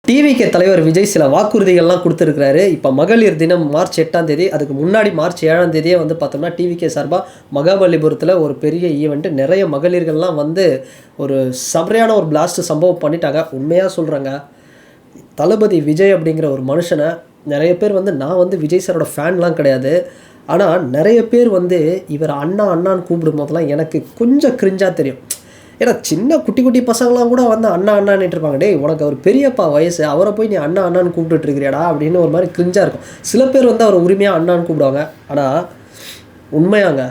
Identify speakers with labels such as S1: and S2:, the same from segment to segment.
S1: TVK தலைவர் விஜய் சில வாக்குறுதிகள்லாம் கொடுத்துருக்கிறாரு. இப்போ மகளிர் தினம் மார்ச் 8ஆம் தேதி, அதுக்கு முன்னாடி மார்ச் 7ஆம் தேதியே வந்து பார்த்தோம்னா டிவிகே சார்பாக மகாபலிபுரத்தில் ஒரு பெரிய ஈவெண்ட்டு, நிறைய மகளிர்கள்லாம் வந்து ஒரு சரியான ஒரு பிளாஸ்ட் சம்பவம் பண்ணிட்டாங்க. உண்மையாக சொல்கிறாங்க, தளபதி விஜய் அப்படிங்கிற ஒரு மனுஷனை நிறைய பேர் வந்து, நான் வந்து விஜய் சாரோட ஃபேன்லாம் கிடையாது, ஆனால் நிறைய பேர் வந்து இவர் அண்ணா அண்ணான்னு கூப்பிடும் போதெல்லாம் எனக்கு கொஞ்சம் கிரிஞ்சாக தெரியும். ஏன்னா சின்ன குட்டி குட்டி பசங்களாம் கூட வந்து அண்ணா அண்ணான்னுட்டு இருப்பாங்க. டேய், உனக்கு அவர் பெரியப்பா வயசு, அவரை போய் நீ அண்ணா அண்ணான்னு கூப்பிட்டுருக்கிறியாடா அப்படின்னு ஒரு மாதிரி கிரிஞ்சாக இருக்கும். சில பேர் வந்து அவர் உரிமையாக அண்ணான்னு கூப்பிடுவாங்க. ஆனால் உண்மையாங்க,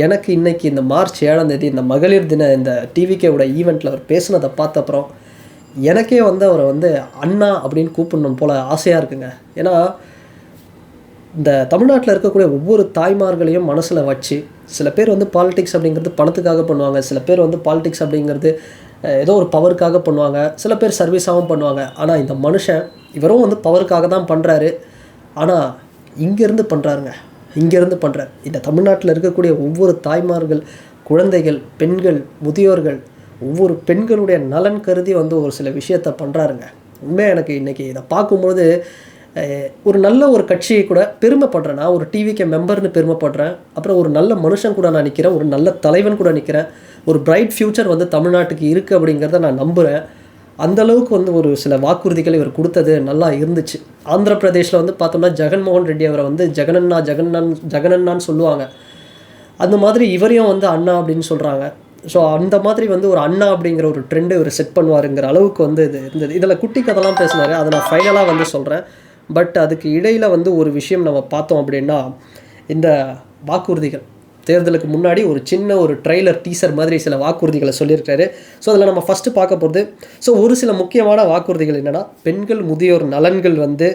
S1: எனக்கு இன்றைக்கி இந்த மார்ச் 7ஆம் தேதி இந்த மகளிர் தின இந்த டிவிகேவோட ஈவெண்ட்டில் அவர் பேசுனதை பார்த்த அப்புறம் எனக்கே வந்து அவரை வந்து அண்ணா அப்படின்னு கூப்பிடணும் போல் ஆசையாக இருக்குங்க. ஏன்னா இந்த தமிழ்நாட்டில் இருக்கக்கூடிய ஒவ்வொரு தாய்மார்களையும் மனசில் வச்சு, சில பேர் வந்து பாலிடிக்ஸ் அப்படிங்கிறது பணத்துக்காக பண்ணுவாங்க, சில பேர் வந்து பாலிடிக்ஸ் அப்படிங்கிறது ஏதோ ஒரு பவருக்காக பண்ணுவாங்க, சில பேர் சர்வீஸாகவும் பண்ணுவாங்க. ஆனால் இந்த மனுஷன் இவரும் வந்து பவருக்காக தான் பண்ணுறாரு. ஆனால் இங்கேருந்து பண்ணுறாருங்க, இங்கேருந்து பண்ணுறாரு. இந்த தமிழ்நாட்டில் இருக்கக்கூடிய ஒவ்வொரு தாய்மார்கள், குழந்தைகள், பெண்கள், முதியோர்கள், ஒவ்வொரு பெண்களுடைய நலன் கருதி வந்து ஒரு சில விஷயத்தை பண்ணுறாருங்க. உண்மையாக எனக்கு இன்றைக்கி இதை பார்க்கும்பொழுது ஒரு நல்ல ஒரு கட்சியை கூட பெருமைப்படுறேன். நான் ஒரு டிவிகே மெம்பர்னு பெருமைப்படுறேன். அப்புறம் ஒரு நல்ல மனுஷன் கூட நான் நிற்கிறேன், ஒரு நல்ல தலைவன் கூட நிற்கிறேன். ஒரு பிரைட் ஃப்யூச்சர் வந்து தமிழ்நாட்டுக்கு இருக்குது அப்படிங்கிறத நான் நம்புகிறேன். அந்தளவுக்கு வந்து ஒரு சில வாக்குறுதிகள் இவர் கொடுத்தது நல்லா இருந்துச்சு. ஆந்திர பிரதேஷில் வந்து பார்த்தோம்னா ஜெகன்மோகன் ரெட்டி அவரை வந்து ஜெகனண்ணான்னு சொல்லுவாங்க. அந்த மாதிரி இவரையும் வந்து அண்ணா அப்படின்னு சொல்கிறாங்க. ஸோ அந்த மாதிரி வந்து ஒரு அண்ணா அப்படிங்கிற ஒரு ட்ரெண்டு இவர் செட் பண்ணுவாருங்கிற அளவுக்கு வந்து இது இருந்தது. இதில் குட்டி கதைலாம் பேசினார், அதை நான் ஃபைனலாக வந்து சொல்கிறேன். பட் அதுக்கு இடையில் வந்து ஒரு விஷயம் நம்ம பார்த்தோம் அப்படின்னா, இந்த வாக்குறுதிகள் தேர்தலுக்கு முன்னாடி ஒரு சின்ன ஒரு ட்ரெய்லர் டீசர் மாதிரி சில வாக்குறுதிகளை சொல்லியிருக்காரு. ஸோ அதில் நம்ம ஃபஸ்ட்டு பார்க்க போகிறது, ஸோ ஒரு சில முக்கியமான வாக்குறுதிகள் என்னென்னா, பெண்கள் முதியோர் நலன்கள் வந்து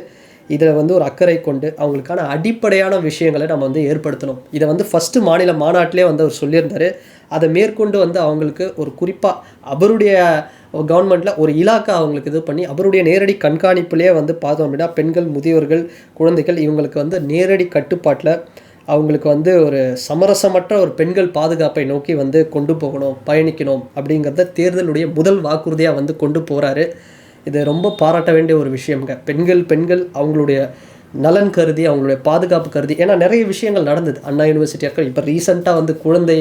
S1: இதில் வந்து ஒரு அக்கறை கொண்டு அவங்களுக்கான அடிப்படையான விஷயங்களை நம்ம வந்து ஏற்படுத்தணும். இதை வந்து ஃபஸ்ட்டு மாநில மாநாட்டிலே வந்து அவர் சொல்லியிருந்தார். அதை மேற்கொண்டு வந்து அவங்களுக்கு ஒரு குறிப்பாக அவருடைய கவர்மெண்ட்டில் ஒரு இலாக்கா அவங்களுக்கு இது பண்ணி அவருடைய நேரடி கண்காணிப்புலேயே வந்து பார்த்தோம் அப்படின்னா, பெண்கள், முதியோர்கள், குழந்தைகள் இவங்களுக்கு வந்து நேரடி கட்டுப்பாட்டில் அவங்களுக்கு வந்து ஒரு சமரசமற்ற ஒரு பெண்கள் பாதுகாப்பை நோக்கி வந்து கொண்டு போகணும், பயணிக்கணும் அப்படிங்கிறத தேர்தலுடைய முதல் வாக்குறுதியாக வந்து கொண்டு போகிறாரு. இது ரொம்ப பாராட்ட வேண்டிய ஒரு விஷயம்ங்க. பெண்கள் அவங்களுடைய நலன் கருதி, அவங்களுடைய பாதுகாப்பு கருதி, ஏன்னா நிறைய விஷயங்கள் நடந்தது அண்ணா யூனிவர்சிட்டியாக இருக்க. இப்போ ரீசெண்டாக வந்து குழந்தை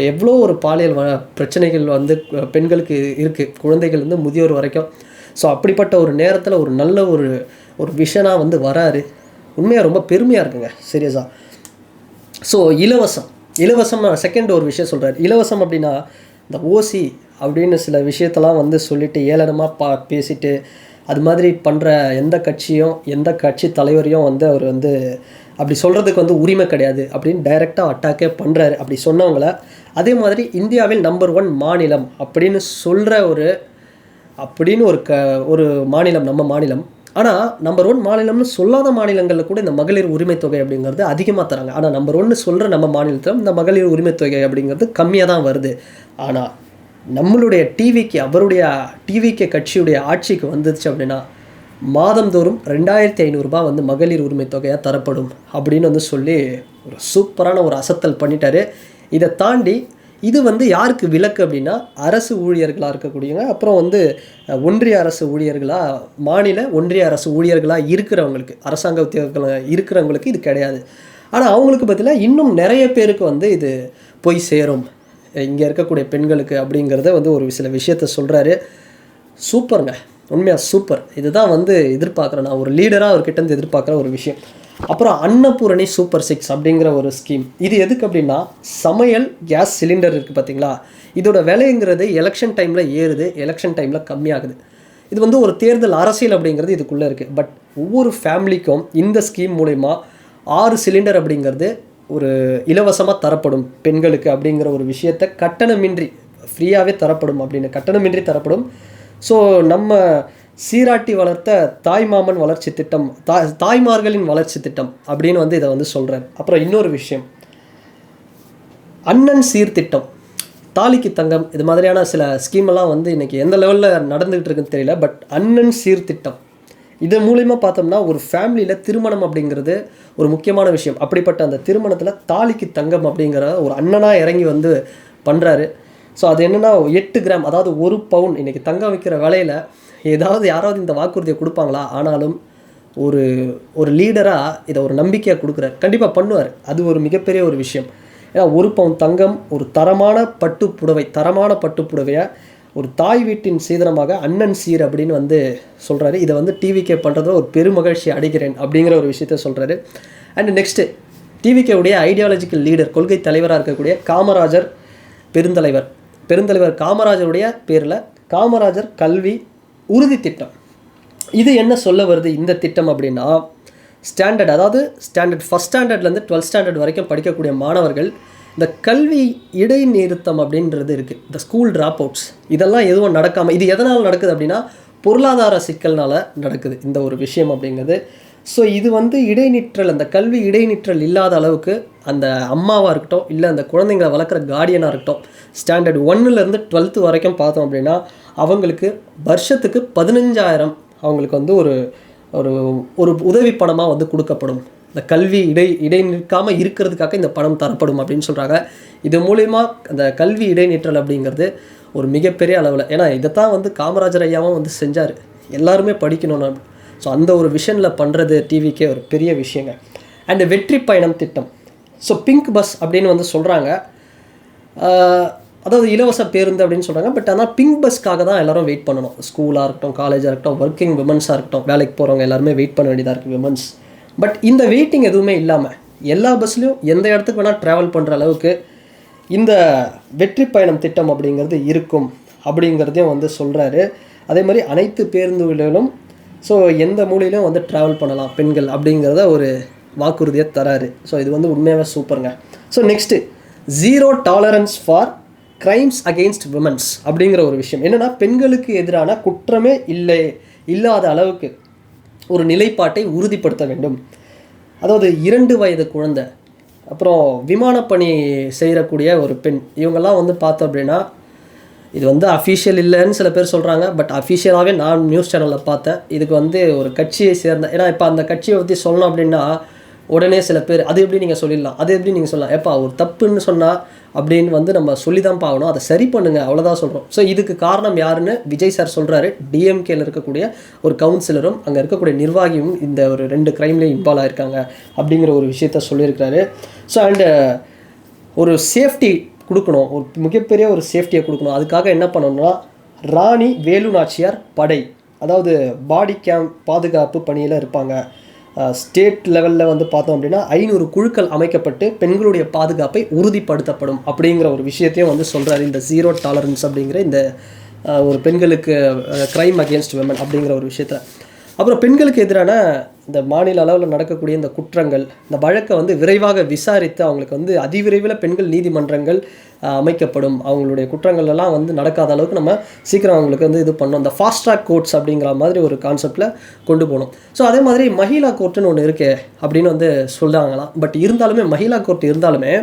S1: எவ்வளோ ஒரு பாலியல் பிரச்சனைகள் வந்து பெண்களுக்கு இருக்குது, குழந்தைகள் வந்து முதியோர் வரைக்கும். ஸோ அப்படிப்பட்ட ஒரு நேரத்தில் ஒரு நல்ல ஒரு விஷனாக வந்து வராரு. உண்மையாக ரொம்ப பெருமையாக இருக்குங்க, சீரியஸாக. ஸோ இலவசம் செகண்ட் ஒரு விஷயம் சொல்கிறார். இலவசம் அப்படின்னா இந்த ஓசி அப்படின்னு சில விஷயத்தெல்லாம் வந்து சொல்லிவிட்டு ஏளனமாக பேசிட்டு அது மாதிரி பண்ணுற எந்த கட்சியும் எந்த கட்சி தலைவரையும் வந்து அவர் வந்து அப்படி சொல்கிறதுக்கு வந்து உரிமை கிடையாது அப்படின்னு டைரெக்டாக அட்டாக்கே பண்ணுறாரு. அப்படி சொன்னவங்கள அதே மாதிரி இந்தியாவில் நம்பர் 1 மாநிலம் அப்படின்னு சொல்கிற ஒரு மாநிலம் நம்ம மாநிலம். ஆனால் நம்பர் 1 மாநிலம்னு சொல்லாத மாநிலங்களில் கூட இந்த மகளிர் உரிமை தொகை அப்படிங்கிறது அதிகமாக தராங்க. ஆனால் நம்பர் 1 சொல்கிற நம்ம மாநிலத்தில் இந்த மகளிர் உரிமை தொகை அப்படிங்கிறது கம்மியாக தான் வருது. ஆனால் நம்மளுடைய அவருடைய டிவிகே கட்சியுடைய ஆட்சிக்கு வந்துச்சு அப்படின்னா மாதந்தோறும் 2500 ரூபாய் வந்து மகளிர் உரிமை தொகையாக தரப்படும் அப்படின்னு வந்து சொல்லி ஒரு சூப்பரான ஒரு அசத்தல் பண்ணிட்டாரு. இதை தாண்டி இது வந்து யாருக்கு விலக்கு அப்படின்னா, அரசு ஊழியர்களாக இருக்கக்கூடியவங்க, அப்புறம் வந்து ஒன்றிய அரசு ஊழியர்களாக, ஒன்றிய அரசு ஊழியர்களாக இருக்கிறவங்களுக்கு, அரசாங்க உத்தியோகத்தில் இருக்கிறவங்களுக்கு இது கிடையாது. ஆனால் அவங்களுக்கு பதிலாக இன்னும் நிறைய பேருக்கு வந்து இது போய் சேரும், இங்கே இருக்கக்கூடிய பெண்களுக்கு அப்படிங்கிறத வந்து ஒரு சில விஷயத்த சொல்கிறாரு. சூப்பருங்க, உண்மையாக சூப்பர். இதுதான் வந்து எதிர்பார்க்குறேன், நான் ஒரு லீடராக அவர்கிட்ட எதிர்பார்க்குற ஒரு விஷயம். அப்புறம் அன்னபூரணி சூப்பர் 6 அப்படிங்கிற ஒரு ஸ்கீம். இது எதுக்கு அப்படின்னா, சமையல் கேஸ் சிலிண்டர் இருக்குது பார்த்தீங்களா, இதோட விலைங்கிறது எலெக்ஷன் டைமில் ஏறுது, எலெக்ஷன் டைமில் கம்மியாகுது. இது வந்து ஒரு தேர்தல் அரசியல் அப்படிங்கிறது இதுக்குள்ளே இருக்குது. பட் ஒவ்வொரு ஃபேமிலிக்கும் இந்த ஸ்கீம் மூலமா 6 சிலிண்டர் அப்படிங்கிறது ஒரு இலவசமாக தரப்படும் பெண்களுக்கு அப்படிங்கிற ஒரு விஷயத்தை கட்டணமின்றி ஃப்ரீயாகவே தரப்படும், அப்படின்னு கட்டணமின்றி தரப்படும். ஸோ நம்ம சீராட்டி வளர்த்த தாய்மாமன் வளர்ச்சி திட்டம், தாய்மார்களின் வளர்ச்சி திட்டம் அப்படின்னு வந்து இதை வந்து சொல்கிறார். அப்புறம் இன்னொரு விஷயம், அண்ணன் சீர்திட்டம், தாலிக்கு தங்கம், இது மாதிரியான சில ஸ்கீமெல்லாம் வந்து இன்றைக்கி எந்த லெவலில் நடந்துகிட்டு இருக்குன்னு தெரியல. பட் அண்ணன் சீர்திட்டம் இது மூலிமா பார்த்தோம்னா ஒரு ஃபேமிலியில் திருமணம் அப்படிங்கிறது ஒரு முக்கியமான விஷயம். அப்படிப்பட்ட அந்த திருமணத்தில் தாலிக்கு தங்கம் அப்படிங்கிற ஒரு அண்ணனாக இறங்கி வந்து பண்ணுறாரு. ஸோ அது என்னென்னா 8 கிராம், அதாவது 1 பவுன், இன்றைக்கி தங்கம் விற்கிற விலையில் ஏதாவது யாராவது இந்த வாக்குறுதியை கொடுப்பாங்களா? ஆனாலும் ஒரு ஒரு லீடராக இதை ஒரு நம்பிக்கையாக கொடுக்குறாரு. கண்டிப்பாக பண்ணுவார். அது ஒரு மிகப்பெரிய ஒரு விஷயம். ஏன்னா 1 பவுன் தங்கம், ஒரு தரமான பட்டுப்புடவையை ஒரு தாய் வீட்டின் சீதனமாக அண்ணன் சீர் அப்படின்னு வந்து சொல்கிறாரு. இதை வந்து டிவிகே பண்ணுறதுல ஒரு பெருமகிழ்ச்சி அடைகிறேன் அப்படிங்கிற ஒரு விஷயத்த சொல்கிறாரு. அண்ட் நெக்ஸ்ட்டு டிவிகேவுடைய ஐடியாலஜிக்கல் லீடர், கொள்கை தலைவராக இருக்கக்கூடிய காமராஜர் பெருந்தலைவர் காமராஜருடைய பேரில் காமராஜர் கல்வி உறுதி திட்டம். இது என்ன சொல்ல வருது இந்த திட்டம் அப்படின்னா, ஸ்டாண்டர்ட், அதாவது ஃபஸ்ட் ஸ்டாண்டர்ட்லேருந்து 12th ஸ்டாண்டர்ட் வரைக்கும் படிக்கக்கூடிய மாணவர்கள் இந்த கல்வி இடைநிறுத்தம் அப்படின்றது இருக்குது. இந்த ஸ்கூல் ட்ராப் அவுட்ஸ் இதெல்லாம் எதுவும் நடக்காமல், இது எதனால் நடக்குது அப்படின்னா பொருளாதார சிக்கல்னால் நடக்குது இந்த ஒரு விஷயம் அப்படிங்கிறது. ஸோ இது வந்து இடைநிற்றல், அந்த கல்வி இடைநிற்றல் இல்லாத அளவுக்கு அந்த அம்மாவாக இருக்கட்டும், இல்லை அந்த குழந்தைங்களை வளர்க்குற கார்டியனாக இருக்கட்டும், ஸ்டாண்டர்ட் 1லேருந்து 12th வரைக்கும் பார்த்தோம் அப்படின்னா அவங்களுக்கு வருஷத்துக்கு 15,000 அவங்களுக்கு வந்து ஒரு ஒரு ஒரு உதவி பணமாக வந்து கொடுக்கப்படும். இந்த கல்வி இடைநிற்காமல் இருக்கிறதுக்காக இந்த பணம் தரப்படும் அப்படின்னு சொல்கிறாங்க. இது மூலிமா அந்த கல்வி இடைநிற்றல் அப்படிங்கிறது ஒரு மிகப்பெரிய அளவில், ஏன்னா இதைத்தான் வந்து காமராஜர் ஐயாவும் வந்து செஞ்சார், எல்லாருமே படிக்கணும்னு. ஸோ அந்த ஒரு விஷனில் பண்ணுறது டிவிக்கே ஒரு பெரிய விஷயங்க. அண்டு வெற்றி பயணம் திட்டம். ஸோ பிங்க் பஸ் அப்படின்னு வந்து சொல்கிறாங்க, அதாவது இலவச பேருந்து அப்படின்னு சொல்கிறாங்க. பட் ஆனால் பிங்க் பஸ்க்காக தான் எல்லோரும் வெயிட் பண்ணணும். ஸ்கூலாக இருக்கட்டும், காலேஜாக இருக்கட்டும், ஒர்க்கிங் விமன்ஸாக இருக்கட்டும், வேலைக்கு போகிறவங்க எல்லாருமே வெயிட் பண்ண வேண்டியதாக இருக்குது விமன்ஸ். பட் இந்த வெயிட்டிங் எதுவுமே இல்லாமல் எல்லா பஸ்லேயும் எந்த இடத்துக்கு வேணால் ட்ராவல் பண்ணுற அளவுக்கு இந்த வெற்றி பயணம் திட்டம் அப்படிங்கிறது இருக்கும் அப்படிங்கிறதையும் வந்து சொல்கிறாரு. அதே மாதிரி அனைத்து பேருந்துகளிலும் ஸோ எந்த மூலையிலும் வந்து ட்ராவல் பண்ணலாம் பெண்கள் அப்படிங்கிறத ஒரு வாக்குறுதியை தராரு. ஸோ இது வந்து உண்மையாகவே சூப்பருங்க. So next 0 tolerance for crimes against women's அப்படிங்கிற ஒரு விஷயம் என்னென்னா, பெண்களுக்கு எதிரான குற்றமே இல்லாத அளவுக்கு ஒரு நிலைப்பாட்டை உறுதிப்படுத்த வேண்டும். அதாவது 2 வயது குழந்தை, அப்புறம் விமானப்பணி செய்யக்கூடிய ஒரு பெண், இவங்கெல்லாம் வந்து பார்த்தோம் அப்படின்னா, இது வந்து அஃபிஷியல் இல்லைன்னு சில பேர் சொல்கிறாங்க. பட் அஃபிஷியலாகவே நான் நியூஸ் சேனலில் பார்த்தேன். இதுக்கு வந்து ஒரு கட்சியை சேர்ந்த, ஏன்னா இப்போ அந்த கட்சியை பற்றி சொல்லணும் அப்படின்னா உடனே சில பேர் அது எப்படி நீங்கள் சொல்லிடலாம், அது எப்படி நீங்கள் சொல்லலாம், ஏப்பா ஒரு தப்புன்னு சொன்னால் அப்படின்னு வந்து நம்ம சொல்லி தான் பார்க்கணும், அதை சரி பண்ணுங்கள், அவ்வளோதான் சொல்கிறோம். ஸோ இதுக்கு காரணம் யாருன்னு விஜய் சார் சொல்கிறாரு. டிஎம்கேல இருக்கக்கூடிய ஒரு கவுன்சிலரும் அங்கே இருக்கக்கூடிய நிர்வாகியும் இந்த ஒரு 2 கிரைம்லேயும் இன்வால்வ் ஆகிருக்காங்க அப்படிங்கிற ஒரு விஷயத்த சொல்லியிருக்கிறாரு. ஸோ அண்டு ஒரு சேஃப்டி கொடுக்கணும், ஒரு மிகப்பெரிய ஒரு சேஃப்டியை கொடுக்கணும். அதுக்காக என்ன பண்ணணும்னா, ராணி வேலு நாச்சியார் படை, அதாவது பாடி கேம்ப் பாதுகாப்பு பணியில் இருப்பாங்க. ஸ்டேட் லெவலில் வந்து பார்த்தோம் அப்படின்னா 500 குழுக்கள் அமைக்கப்பட்டு பெண்களுடைய பாதுகாப்பை உறுதிப்படுத்தப்படும் அப்படிங்கிற ஒரு விஷயத்தையும் வந்து சொல்கிறாரு. இந்த 0 டாலரன்ஸ் அப்படிங்கிற இந்த ஒரு பெண்களுக்கு கிரைம் அகேன்ஸ்ட் விமன் அப்படிங்கிற ஒரு விஷயத்தில். அப்புறம் பெண்களுக்கு எதிரான இந்த மாநில அளவில் நடக்கக்கூடிய இந்த குற்றங்கள், இந்த வழக்கை வந்து விரைவாக விசாரித்து அவங்களுக்கு வந்து அதிவிரைவில் பெண்கள் நீதிமன்றங்கள் அமைக்கப்படும். அவங்களுடைய குற்றங்கள் எல்லாம் வந்து நடக்காத அளவுக்கு நம்ம சீக்கிரம் அவங்களுக்கு வந்து இது பண்ணோம். இந்த ஃபாஸ்ட் ட்ராக் கோர்ட்ஸ் அப்படிங்கிற மாதிரி ஒரு கான்செப்டில் கொண்டு போகணும். ஸோ அதே மாதிரி மகிழா கோர்ட்டுன்னு ஒன்று இருக்கே அப்படின்னு வந்து சொல்கிறாங்களாம். பட் இருந்தாலுமே மகிழா கோர்ட் இருந்தாலுமே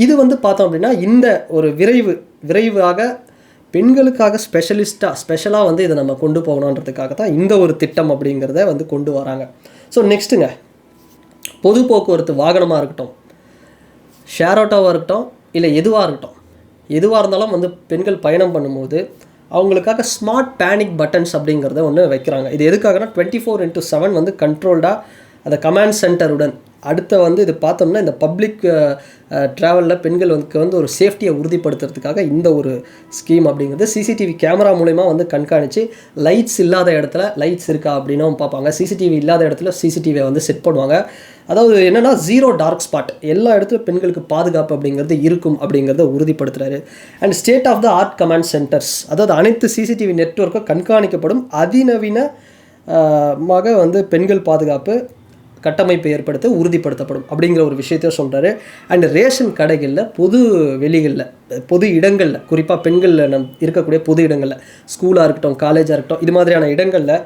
S1: இது வந்து பார்த்தோம் அப்படின்னா இந்த ஒரு விரைவாக பெண்களுக்காக ஸ்பெஷலாக வந்து இதை நம்ம கொண்டு போகணுன்றதுக்காக தான் இந்த ஒரு திட்டம் அப்படிங்கிறத வந்து கொண்டு வராங்க. ஸோ நெக்ஸ்ட்டுங்க, பொது போக்குவரத்து வாகனமாக இருக்கட்டும், ஷேர் ஆட்டோவாக இருக்கட்டும், இல்லை எதுவாக இருந்தாலும் வந்து பெண்கள் பயணம் பண்ணும்போது அவங்களுக்காக ஸ்மார்ட் பேனிக் பட்டன்ஸ் அப்படிங்கிறத ஒன்று வைக்கிறாங்க. இது எதுக்காகனா 24/7 வந்து கண்ட்ரோல்டாக அந்த கமாண்ட் சென்டருடன் அடுத்த வந்து இது பார்த்தோம்னா இந்த பப்ளிக் ட்ராவலில் பெண்களுக்கு வந்து ஒரு சேஃப்டியை உறுதிப்படுத்துறதுக்காக இந்த ஒரு ஸ்கீம் அப்படிங்கிறது சிசிடிவி கேமரா மூலமா வந்து கண்காணித்து லைட்ஸ் இல்லாத இடத்துல லைட்ஸ் இருக்கா அப்படின்னும் பார்ப்பாங்க. சிசிடிவி இல்லாத இடத்துல சிசிடிவியை வந்து செட் பண்ணுவாங்க. அதாவது என்னென்னா 0 டார்க் ஸ்பாட், எல்லா இடத்துலையும் பெண்களுக்கு பாதுகாப்பு அப்படிங்கிறது இருக்கும் அப்படிங்கிறத உறுதிப்படுத்துகிறாரு. And state of the art command centres, அதாவது அனைத்து சிசிடிவி நெட்வொர்க்கும் கண்காணிக்கப்படும், அதிநவீனமாக வந்து பெண்கள் பாதுகாப்பு கட்டமைப்பை ஏற்படுத்த உறுதிப்படுத்தப்படும் அப்படிங்கிற ஒரு விஷயத்தையும் சொல்கிறாரு. அண்ட் ரேஷன் கடைகளில், பொது இடங்களில், குறிப்பாக பெண்கள் இருக்கக்கூடிய பொது இடங்களில், ஸ்கூலாக இருக்கட்டும், காலேஜாக இருக்கட்டும், இது மாதிரியான இடங்களில்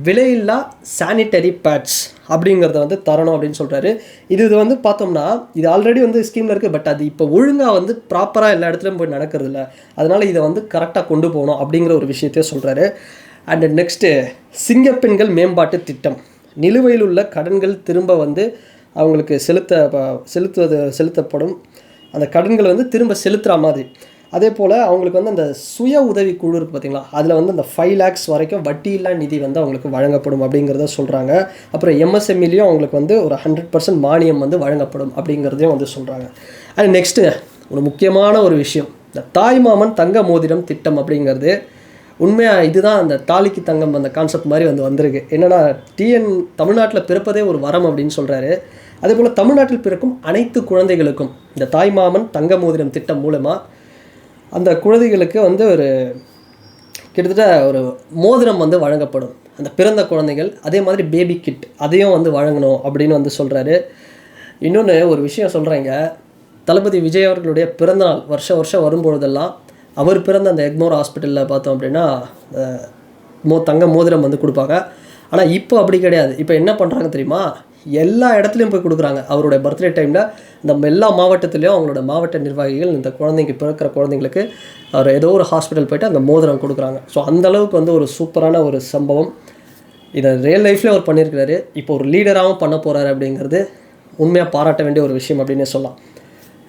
S1: விலையில்லா சானிட்டரி பேட்ஸ் அப்படிங்கிறத வந்து தரணும் அப்படின்னு சொல்கிறாரு. இது வந்து பார்த்தோம்னா இது ஆல்ரெடி வந்து ஸ்கீமில் இருக்குது. பட் அது இப்போ ஒழுங்காக வந்து ப்ராப்பராக எல்லா இடத்துலையும் போய் நடக்கிறது இல்லை. அதனால் இதை வந்து கரெக்டாக கொண்டு போகணும் அப்படிங்கிற ஒரு விஷயத்தையும் சொல்கிறாரு. அண்டு நெக்ஸ்ட்டு சிங்கப்பெண்கள் மேம்பாட்டு திட்டம், நிலுவையில் உள்ள கடன்கள் திரும்ப வந்து அவங்களுக்கு செலுத்தப்படும், அந்த கடன்கள் வந்து திரும்ப செலுத்துகிற மாதிரி, அதே போல் அவங்களுக்கு வந்து அந்த சுய உதவி குழு இருக்குது பார்த்தீங்களா, அதில் வந்து அந்த 5 lakhs வரைக்கும் வட்டியில்லா நிதி வந்து அவங்களுக்கு வழங்கப்படும் அப்படிங்கிறத சொல்கிறாங்க. அப்புறம் எம்எஸ்எம்இலையும் அவங்களுக்கு வந்து ஒரு 100% மானியம் வந்து வழங்கப்படும் அப்படிங்கிறதையும் வந்து சொல்கிறாங்க. அண்ட் நெக்ஸ்ட்டு ஒரு முக்கியமான ஒரு விஷயம், இந்த தாய்மாமன் தங்க மோதிரம் திட்டம் அப்படிங்கிறது உண்மையாக இதுதான் அந்த தாலிக்கு தங்கம் அந்த கான்செப்ட் மாதிரி வந்திருக்கு. என்னென்னா தமிழ்நாட்டில் பிறப்பதே ஒரு வரம் அப்படின்னு சொல்கிறாரு. அதே போல் தமிழ்நாட்டில் பிறக்கும் அனைத்து குழந்தைகளுக்கும் இந்த தாய்மாமன் தங்க மோதிரம் திட்டம் மூலமாக அந்த குழந்தைகளுக்கு வந்து ஒரு கிட்டத்தட்ட ஒரு மோதிரம் வந்து வழங்கப்படும் அந்த பிறந்த குழந்தைகள். அதே மாதிரி பேபி கிட் அதையும் வந்து வழங்கணும் அப்படின்னு வந்து சொல்கிறாரு. இன்னொன்று ஒரு விஷயம் சொல்கிறேங்க, தளபதி விஜய் அவர்களுடைய பிறந்தநாள் வருஷம் வரும்பொழுதெல்லாம் அவர் பிறந்த அந்த எக்மோர் ஹாஸ்பிட்டலில் பார்த்தோம் அப்படின்னா தங்க மோதிரம் வந்து கொடுப்பாங்க. ஆனால் இப்போ அப்படி கிடையாது. இப்போ என்ன பண்ணுறாங்க தெரியுமா, எல்லா இடத்துலையும் போய் கொடுக்குறாங்க. அவருடைய பர்த்டே டைமில் இந்த எல்லா மாவட்டத்துலேயும் அவங்களோட மாவட்ட நிர்வாகிகள் இந்த குழந்தைங்க பிறக்கிற குழந்தைங்களுக்கு அவர் ஏதோ ஒரு ஹாஸ்பிட்டல் போய்ட்டு அந்த மோதிரம் கொடுக்குறாங்க. ஸோ அந்தளவுக்கு வந்து ஒரு சூப்பரான ஒரு சம்பவம். இதை ரியல் லைஃப்லேயே அவர் பண்ணியிருக்கிறாரு. இப்போ ஒரு லீடராகவும் பண்ண போகிறாரு அப்படிங்கிறது உண்மையாக பாராட்ட வேண்டிய ஒரு விஷயம் அப்படின்னே சொல்லலாம்.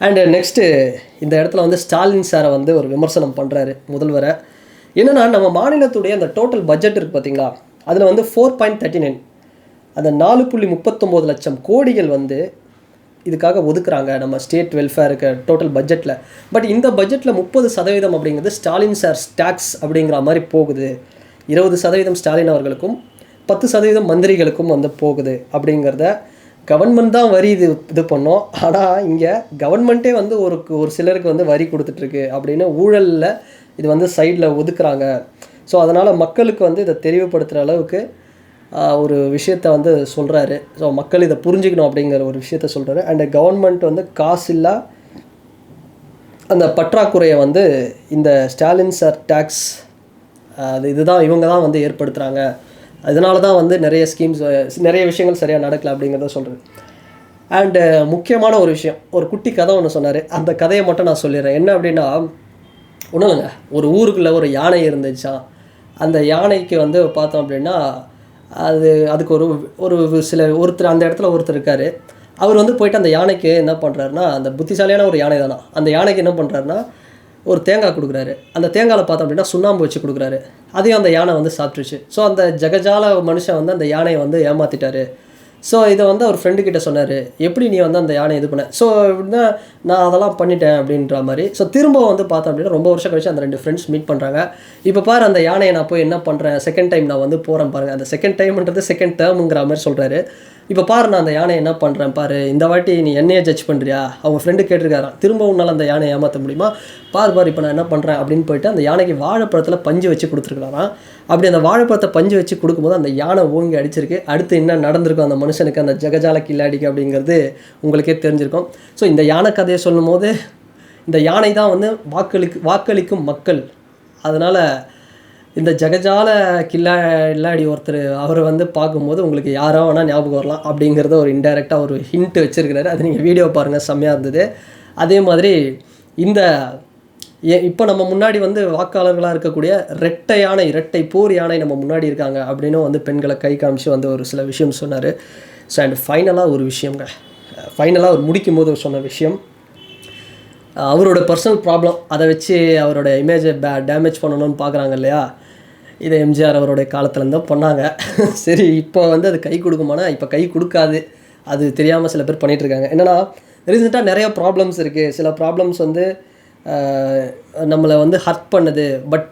S1: அண்டு நெக்ஸ்ட்டு இந்த இடத்துல வந்து ஸ்டாலின் சாரை வந்து ஒரு விமர்சனம் பண்ணுறாரு முதல்வரை. என்னென்னா நம்ம மாநிலத்துடைய அந்த டோட்டல் பட்ஜெட் இருக்குது பார்த்தீங்களா, அதில் வந்து 4.39 அந்த 4.39 லட்சம் கோடிகள் வந்து இதுக்காக ஒதுக்குறாங்க நம்ம ஸ்டேட் வெல்ஃபேருக்கு டோட்டல் பட்ஜெட்டில். பட் இந்த பட்ஜெட்டில் 30% அப்படிங்கிறது ஸ்டாலின் சார் டேக்ஸ் அப்படிங்கிற மாதிரி போகுது. 20% ஸ்டாலின் அவர்களுக்கும் 10% மந்திரிகளுக்கும் வந்து போகுது அப்படிங்கிறத கவர்மெண்ட் தான் வரி இது பண்ணோம். ஆனால் இங்கே கவர்மெண்ட்டே வந்து ஒரு சிலருக்கு வந்து வரி கொடுத்துட்ருக்கு அப்படின்னு ஊழலில் இது வந்து சைடில் ஒதுக்குறாங்க. ஸோ அதனால் மக்களுக்கு வந்து இதை தெளிவுபடுத்துகிற அளவுக்கு ஒரு விஷயத்தை வந்து சொல்கிறாரு. ஸோ மக்கள் இதை புரிஞ்சுக்கணும் அப்படிங்கிற ஒரு விஷயத்த சொல்கிறாரு. அண்டு கவர்மெண்ட் வந்து காசில்லா அந்த பற்றாக்குறையை வந்து இந்த ஸ்டாலின் சார் டேக்ஸ் இதுதான் இவங்க தான் வந்து ஏற்படுத்துகிறாங்க. அதனால தான் வந்து நிறைய ஸ்கீம்ஸ் நிறைய விஷயங்கள் சரியாக நடக்கலை அப்படிங்கிறத சொல்கிறேன். அண்டு முக்கியமான ஒரு விஷயம், ஒரு குட்டி கதை ஒன்று சொன்னார். அந்த கதையை மட்டும் நான் சொல்லிடுறேன். என்ன அப்படின்னா, ஒன்றும் இல்லைங்க, ஒரு ஊருக்குள்ளே ஒரு யானை இருந்துச்சான். அந்த யானைக்கு வந்து பார்த்தோம் அப்படின்னா அதுக்கு ஒருத்தர் அந்த இடத்துல ஒருத்தர் இருக்கார். அவர் வந்து போயிட்டு அந்த யானைக்கு என்ன பண்ணுறாருனா, அந்த புத்திசாலியான ஒரு யானை தானா, அந்த யானைக்கு என்ன பண்ணுறாருனா ஒரு தேங்காய் கொடுக்குறாரு. அந்த தேங்காயில் பார்த்தோம் அப்படின்னா சுண்ணாம்பு வச்சு கொடுக்குறாரு. அதையும் அந்த யானை வந்து சாப்பிட்டுருச்சு. ஸோ அந்த ஜகஜால மனுஷன் வந்து அந்த யானையை வந்து ஏமாற்றிட்டாரு. ஸோ இதை வந்து அவர் ஃப்ரெண்டுக்கிட்ட சொன்னார், எப்படி நீ வந்து அந்த யானை இது பண்ண. ஸோ இப்படின்னா நான் அதெல்லாம் பண்ணிட்டேன் அப்படின்ற மாதிரி. ஸோ திரும்ப வந்து பார்த்தோம் அப்படின்னா ரொம்ப வருஷம் கழிச்சு அந்த 2 ஃப்ரெண்ட்ஸ் மீட் பண்ணுறாங்க. இப்போ பாரு அந்த யானையை நான் போய் என்ன பண்ணுறேன், செகண்ட் டைம் நான் வந்து போகிறேன் பாருங்கள். அந்த செகண்ட் டைம்ன்றது செகண்ட் டேர்முங்கிற மாதிரி சொல்கிறாரு. இப்போ பாரு நான் அந்த யானை என்ன பண்ணுறேன் பாரு, இந்த வாட்டி நீ என்னையே ஜட்ஜ் பண்ணுறியா. அவங்க ஃப்ரெண்டு கேட்டிருக்காராம், திரும்ப உன்னால் அந்த யானையை ஏமாற்ற முடியுமா, பாரு இப்போ நான் என்ன பண்ணுறேன் அப்படின்னு போயிட்டு அந்த யானைக்கு வாழைப்பழத்தில் பஞ்சு வச்சு கொடுத்துருக்காராம். அப்படி அந்த வாழைப்பழத்தை பஞ்சு வச்சு கொடுக்கும்போது அந்த யானை ஓங்கி அடிச்சிருக்கு. அடுத்து என்ன நடந்திருக்கும் அந்த மனுஷனுக்கு, அந்த ஜகஜால கில்லாடிக்கு அப்படிங்கிறது உங்களுக்கே தெரிஞ்சிருக்கும். ஸோ இந்த யானை கதையை சொல்லும் போது இந்த யானை தான் வந்து வாக்களிக்கும் மக்கள். அதனால் இந்த ஜகஜால கில்லாடி ஒருத்தர் அவரை வந்து பார்க்கும்போது உங்களுக்கு யாரோ வேணால் ஞாபகம் வரலாம் அப்படிங்கிறத ஒரு இன்டைரக்டாக ஒரு ஹிண்ட் வச்சுருக்கிறாரு. அது நீங்கள் வீடியோ பாருங்கள், செம்மையாக இருந்தது. அதே மாதிரி இப்போ நம்ம முன்னாடி வந்து வாக்காளர்களாக இருக்கக்கூடிய இரட்டை போர் யானை நம்ம முன்னாடி இருக்காங்க அப்படின்னு வந்து பெண்களை கை காமிச்சு வந்து ஒரு சில விஷயம் சொன்னார். ஸோ அண்ட் ஃபைனலாக அவர் முடிக்கும் போது சொன்ன விஷயம், அவரோட பர்சனல் ப்ராப்ளம் அதை வச்சு அவரோட இமேஜை டேமேஜ் பண்ணணும்னு பார்க்குறாங்க இல்லையா. இதை எம்ஜிஆர் அவருடைய காலத்துலேருந்து தான் பண்ணாங்க. சரி இப்போ வந்து அது கை கொடுக்குமானா, இப்போ கை கொடுக்காது. அது தெரியாமல் சில பேர் பண்ணிகிட்ருக்காங்க. என்னென்னா ரீசெண்டாக நிறைய ப்ராப்ளம்ஸ் இருக்குது. சில ப்ராப்ளம்ஸ் வந்து நம்மளை வந்து ஹர்ட் பண்ணுது. பட்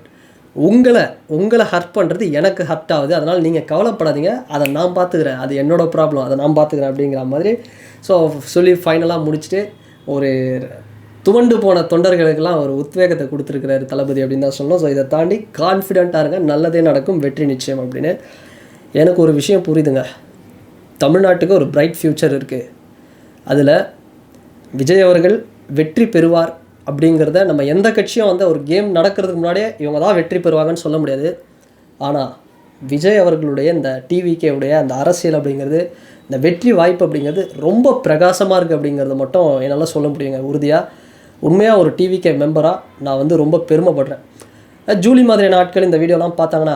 S1: உங்களை ஹர்ட் பண்ணுறது எனக்கு ஹர்ட் ஆகுது. அதனால் நீங்கள் கவலைப்படாதீங்க, அதை நான் பார்த்துக்கிறேன், அது என்னோடய ப்ராப்ளம், அதை நான் பார்த்துக்கிறேன் அப்படிங்கிற மாதிரி ஸோ சொல்லி ஃபைனலாக முடிச்சுட்டு ஒரு துவண்டு போன தொண்டர்களுக்கெல்லாம் ஒரு உத்வேகத்தை கொடுத்துருக்கிறாரு தளபதி அப்படின்னு தான் சொல்லணும். ஸோ இதை தாண்டி கான்ஃபிடென்ட்டாக இருங்க, நல்லதே நடக்கும், வெற்றி நிச்சயம் அப்படின்னு. எனக்கு ஒரு விஷயம் புரியுதுங்க, தமிழ்நாட்டுக்கு ஒரு பிரைட் ஃப்யூச்சர் இருக்குது. அதில் விஜய் அவர்கள் வெற்றி பெறுவார் அப்படிங்கிறத நம்ம எந்த கட்சியும் வந்து ஒரு கேம் நடக்கிறதுக்கு முன்னாடியே இவங்க தான் வெற்றி பெறுவாங்கன்னு சொல்ல முடியாது. ஆனால் விஜய் அவர்களுடைய இந்த டிவிகேவுடைய அந்த அரசியல் அப்படிங்கிறது, இந்த வெற்றி வாய்ப்பு அப்படிங்கிறது ரொம்ப பிரகாசமாக இருக்குது அப்படிங்கிறத மட்டும் என்னால் சொல்ல முடியுங்க உறுதியாக. உண்மையாக ஒரு டிவிகே மெம்பராக நான் வந்து ரொம்ப பெருமைப்படுறேன். ஜூலி மாதிரியான ஆட்கள் இந்த வீடியோலாம் பார்த்தாங்கன்னா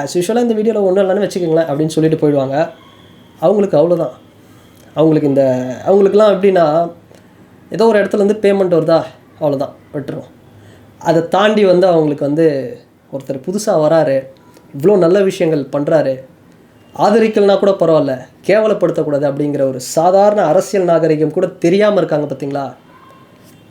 S1: ஆஸ் யூஷுவலாக இந்த வீடியோவில் ஒன்றும் இல்லைன்னு வச்சுக்கோங்களேன் அப்படின்னு சொல்லிட்டு போயிடுவாங்க. அவங்களுக்கு அவ்வளோதான். அவங்களுக்குலாம் எப்படின்னா ஏதோ ஒரு இடத்துலேருந்து பேமெண்ட் வருதா அவ்வளோதான் விட்டுரும். அதை தாண்டி வந்து அவங்களுக்கு வந்து ஒருத்தர் புதுசாக வராரு, இவ்வளோ நல்ல விஷயங்கள் பண்ணுறாரு, ஆதரிக்கலனா கூட பரவாயில்ல, கேவலப்படுத்தக்கூடாது அப்படிங்கிற ஒரு சாதாரண அரசியல் நாகரிகம் கூட தெரியாமல் இருக்காங்க பார்த்தீங்களா?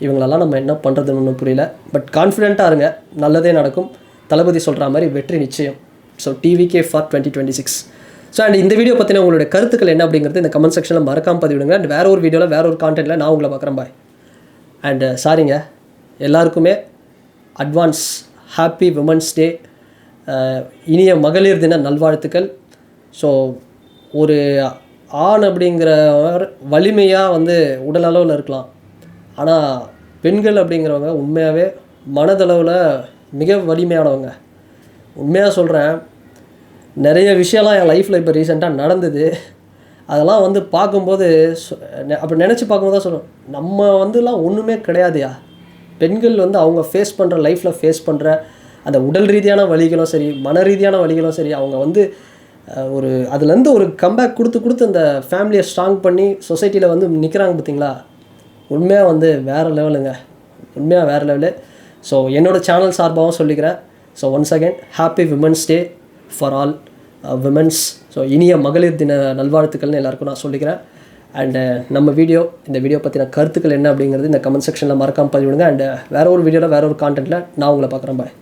S1: இவங்களெல்லாம் நம்ம என்ன பண்ணுறதுன்னு ஒன்றும் புரியல. பட் கான்ஃபிடென்ட்டாக இருங்க, நல்லதே நடக்கும். தளபதி சொல்கிற மாதிரி வெற்றி நிச்சயம். So TVK for 2026. So and இந்த வீடியோ பற்றின உங்களுடைய கருத்துக்கள் என்ன அப்படிங்கிறது இந்த கமெண்ட் செக்ஷனில் மறக்காமல் பதிவிடுங்க. அண்ட் வேறு ஒரு வீடியோவில் வேறு ஒரு கான்டென்ட்டில் நான் உங்களை பார்க்குறேன். பாய். அண்டு சாரிங்க, எல்லாருக்குமே அட்வான்ஸ் ஹாப்பி விமன்ஸ் டே, இனிய மகளிர் தின நல்வாழ்த்துக்கள். ஸோ ஒரு ஆண் அப்படிங்கிறவர் வலிமையாக வந்து உடல் அளவில் இருக்கலாம், ஆனால் பெண்கள் அப்படிங்கிறவங்க உண்மையாகவே மனதளவில் மிக வலிமையானவங்க. உண்மையாக சொல்கிறேன், நிறைய விஷயம்லாம் என் லைஃப்பில் இப்போ ரீசெண்டாக நடந்தது. அதெல்லாம் வந்து பார்க்கும்போது அப்படி நினச்சி பார்க்கும்போது தான் சொல்கிறேன், நம்ம வந்துலாம் ஒன்றுமே கிடையாதுயா. பெண்கள் வந்து அவங்க ஃபேஸ் பண்ணுற லைஃப்பில் ஃபேஸ் பண்ணுற அந்த உடல் ரீதியான வலிகளும் சரி, மன ரீதியான வலிகளும் சரி, அவங்க வந்து ஒரு அதுலேருந்து ஒரு கம்பேக் கொடுத்து அந்த ஃபேமிலியை ஸ்ட்ராங் பண்ணி சொசைட்டியில் வந்து நிற்கிறாங்க பார்த்தீங்களா? உண்மையாக வந்து வேறு லெவலுங்க, உண்மையாக வேறு லெவலு. ஸோ என்னோடய சேனல் சார்பாகவும் சொல்லிக்கிறேன். So once again happy women's day for all women's. So இனிய மகளிர் தின நல்வாழ்த்துக்கள்னு எல்லாருக்கும் நான் சொல்லிக்கிறேன். அண்டு நம்ம இந்த வீடியோ பற்றின கருத்துக்கள் என்ன அப்படிங்கிறது இந்த கமெண்ட் செக்ஷனில் மறக்காமல் பதிவிடுங்க. அண்டு வேறு ஒரு வீடியோவில் வேறு ஒரு கான்டென்ட்டில் நான் உங்களை பார்க்குறேன். பாய்.